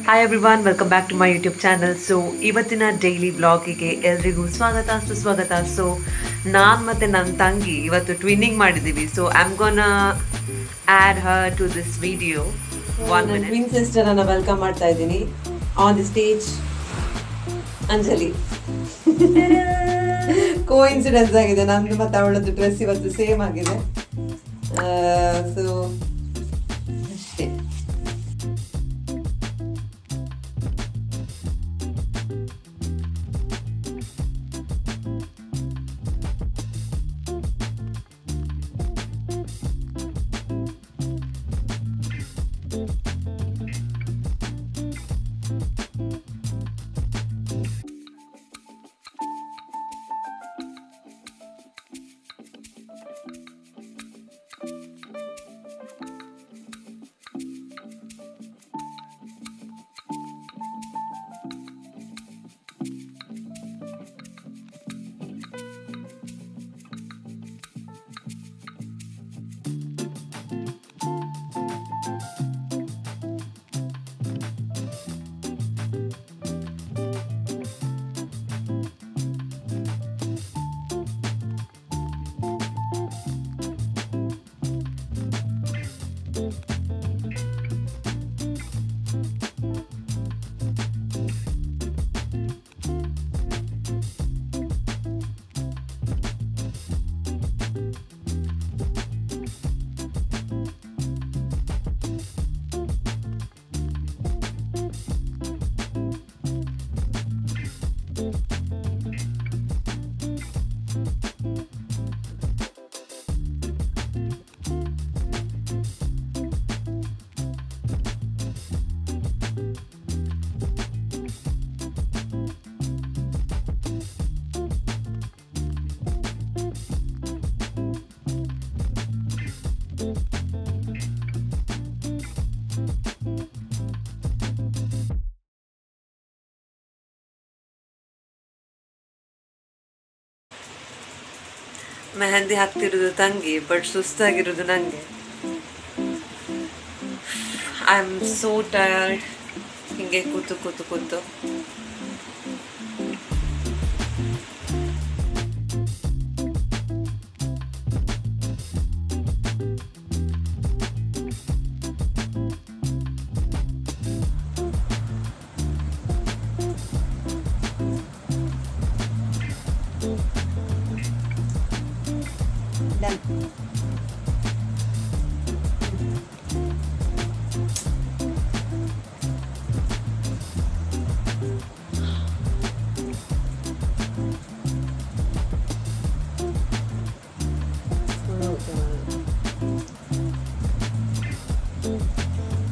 Hi everyone, welcome back to my YouTube channel. So ಇವತ್ತಿನ daily ವ್ಲಾಗಿಗೆ ಎಲ್ರಿಗೂ ಸ್ವಾಗತ ಸುಸ್ವಾಗತ. ಸೊ ನಾನು ಮತ್ತು ನನ್ನ ತಂಗಿ ಇವತ್ತು ಟ್ವಿನ್ನಿಂಗ್ ಮಾಡಿದ್ದೀವಿ. So I am gonna add her to this video. ನನ್ನ ಟ್ವಿನ್ ಸಿಸ್ಟರ್ ಅನ್ನ ವೆಲ್ಕಮ್ ಮಾಡ್ತಾ ಇದ್ದೀನಿ on the stage. Anjali coincidence ಆಗಿದೆ, ನಮ್ದು ಮತ್ತು ಅವಳದ್ದು ಡ್ರೆಸ್ ಇವತ್ತು ಸೇಮ್ ಆಗಿದೆ. ಸೊ ಅಷ್ಟೇ. ಮೆಹಂದಿ ಹಾಕ್ತಿರೋದು ತಂಗಿ, ಬಟ್ ಸುಸ್ತಾಗಿರೋದು ನನಗೆ. I am so tired. ಹಿಂಗೆ ಕೂತು ಕೂತು ಕೂತು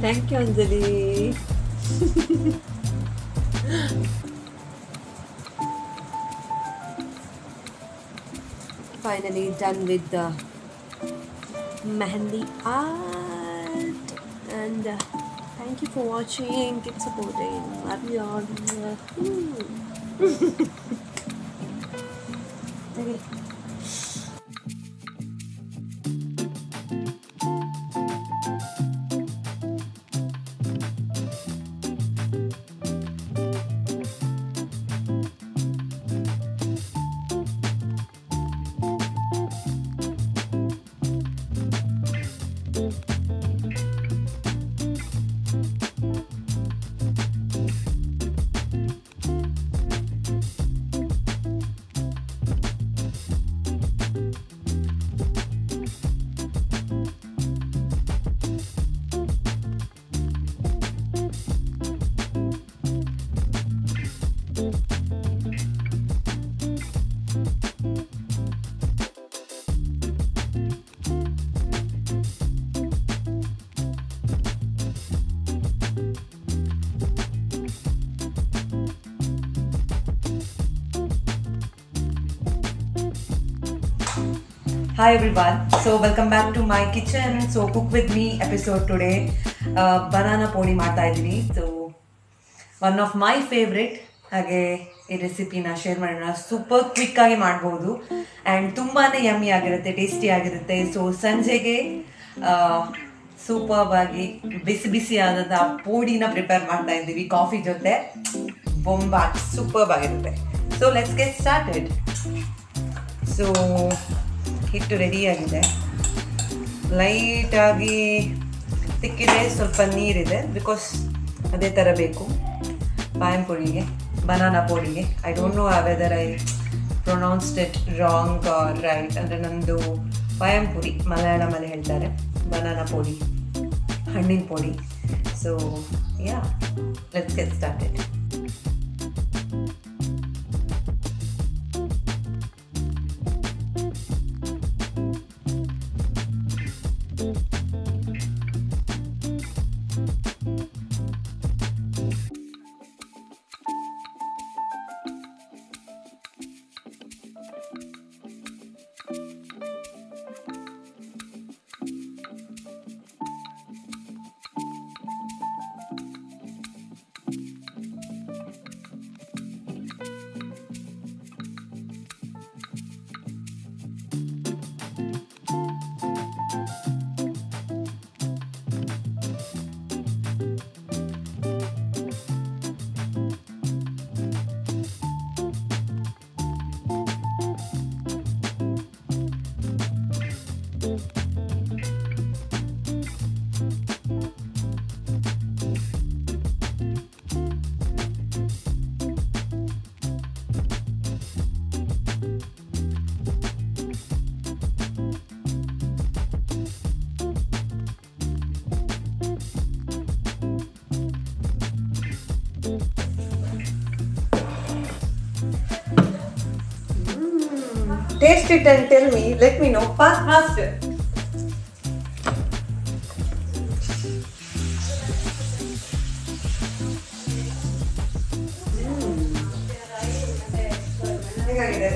thank you Anjali. Finally done with the mehendi art, and thank you for watching. Keep supporting. Love you all. Okay. Hi everyone, so welcome back to my kitchen. So cook with me episode today. Banana podi ಮಾಡ್ತಾ ಇದ್ದೀನಿ. So one of my favorite. ಹಾಗೆ ಈ ರೆಸಿಪಿನ share ಮಾಡೋಣ. Super quick ಆಗಿ ಮಾಡ್ಬೋದು and ತುಂಬಾ yummy ಆಗಿರುತ್ತೆ, ಟೇಸ್ಟಿ ಆಗಿರುತ್ತೆ. ಸೊ ಸಂಜೆಗೆ ಸೂಪರ್ಬ್ ಆಗಿ ಬಿಸಿ ಬಿಸಿ ಆದಂಥ ಪೋಡಿನ ಪ್ರಿಪೇರ್ ಮಾಡ್ತಾ ಇದ್ದೀವಿ ಕಾಫಿ ಜೊತೆ. ಬೊಂಬಾಟ್ ಸೂಪರ್ಬ್ ಆಗಿರುತ್ತೆ. So let's get started. So ಹಿಟ್ಟು ರೆಡಿಯಾಗಿದೆ, ಲೈಟಾಗಿ ತಿಕ್ಕಿದೆ, ಸ್ವಲ್ಪ ನೀರಿದೆ ಬಿಕಾಸ್ ಅದೇ ಥರ ಬೇಕು ಪಾಯಂ ಪುಡಿಗೆ, ಬನಾನಾ ಪೋಡಿಗೆ. I don't know whether I pronounced it wrong or right. ಅಂದರೆ ನಮ್ಮದು ಪಾಯಂ ಪುಡಿ ಮಲಯಾಳಮಲ್ಲಿ ಹೇಳ್ತಾರೆ, ಬನಾನಾ ಪೋಡಿ, ಹಣ್ಣಿನ ಪುಡಿ. So yeah, let's get started. Taste it and tell me, let me know faster. ಹೇಗಾಗಿದೆ?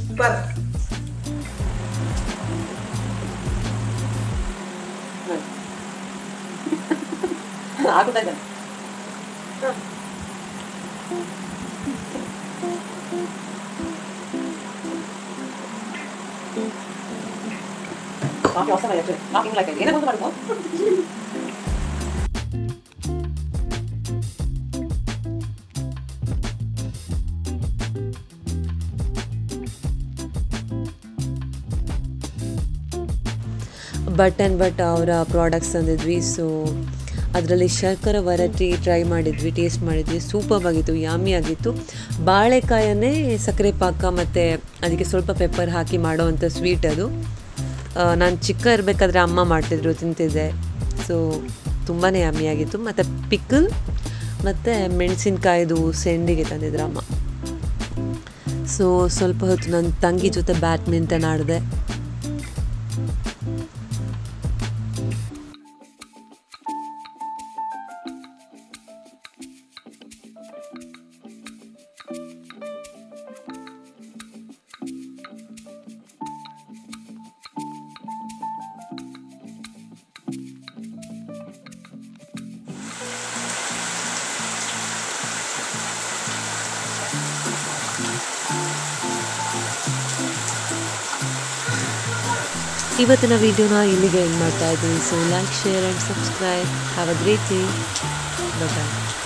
ಸೂಪರ್. ಆಗುತ್ತಾ ಇದೆ? Coffee awesome actually. Talking like I ಏನೋ ಮಾಡ್ಕೋ. ಬಟ್ ಅವರ ಪ್ರಾಡಕ್ಟ್ಸ್ ತಂದಿದ್ವಿ. ಸೊ ಅದರಲ್ಲಿ ಶರ್ಕರ ವರಟಿ ಟ್ರೈ ಮಾಡಿದ್ವಿ, ಟೇಸ್ಟ್ ಮಾಡಿದ್ವಿ, ಸೂಪರ್ ಆಗಿತ್ತು, ಯಾಮಿ ಆಗಿತ್ತು. ಬಾಳೆಕಾಯನ್ನೇ ಸಕ್ಕರೆ ಪಾಕ ಮತ್ತು ಅದಕ್ಕೆ ಸ್ವಲ್ಪ ಪೆಪ್ಪರ್ ಹಾಕಿ ಮಾಡೋವಂಥ ಸ್ವೀಟ್ ಅದು. ನಾನು ಚಿಕ್ಕ ಇರಬೇಕಾದ್ರೆ ಅಮ್ಮ ಮಾಡ್ತಿದ್ರು, ತಿಂತಿದ್ದೆ. ಸೊ ತುಂಬಾ ಯಾಮಿ ಆಗಿತ್ತು. ಮತ್ತು ಪಿಕ್ಕಲ್ ಮತ್ತು ಮೆಣಸಿನ್ಕಾಯ್ದು ಸೆಂಡಿಗೆ ತಂದಿದ್ರು ಅಮ್ಮ. ಸೊ ಸ್ವಲ್ಪ ಹೊತ್ತು ನನ್ನ ತಂಗಿ ಜೊತೆ ಬ್ಯಾಡ್ಮಿಂಟನ್ ಆಡಿದೆ. ಇವತ್ತಿನ ವಿಡಿಯೋನ ಇಲ್ಲಿಗೆ ಎಂಡ್ ಮಾಡ್ತಾ ಇದ್ದೀನಿ. So like, share and subscribe. Have a great day. Bye.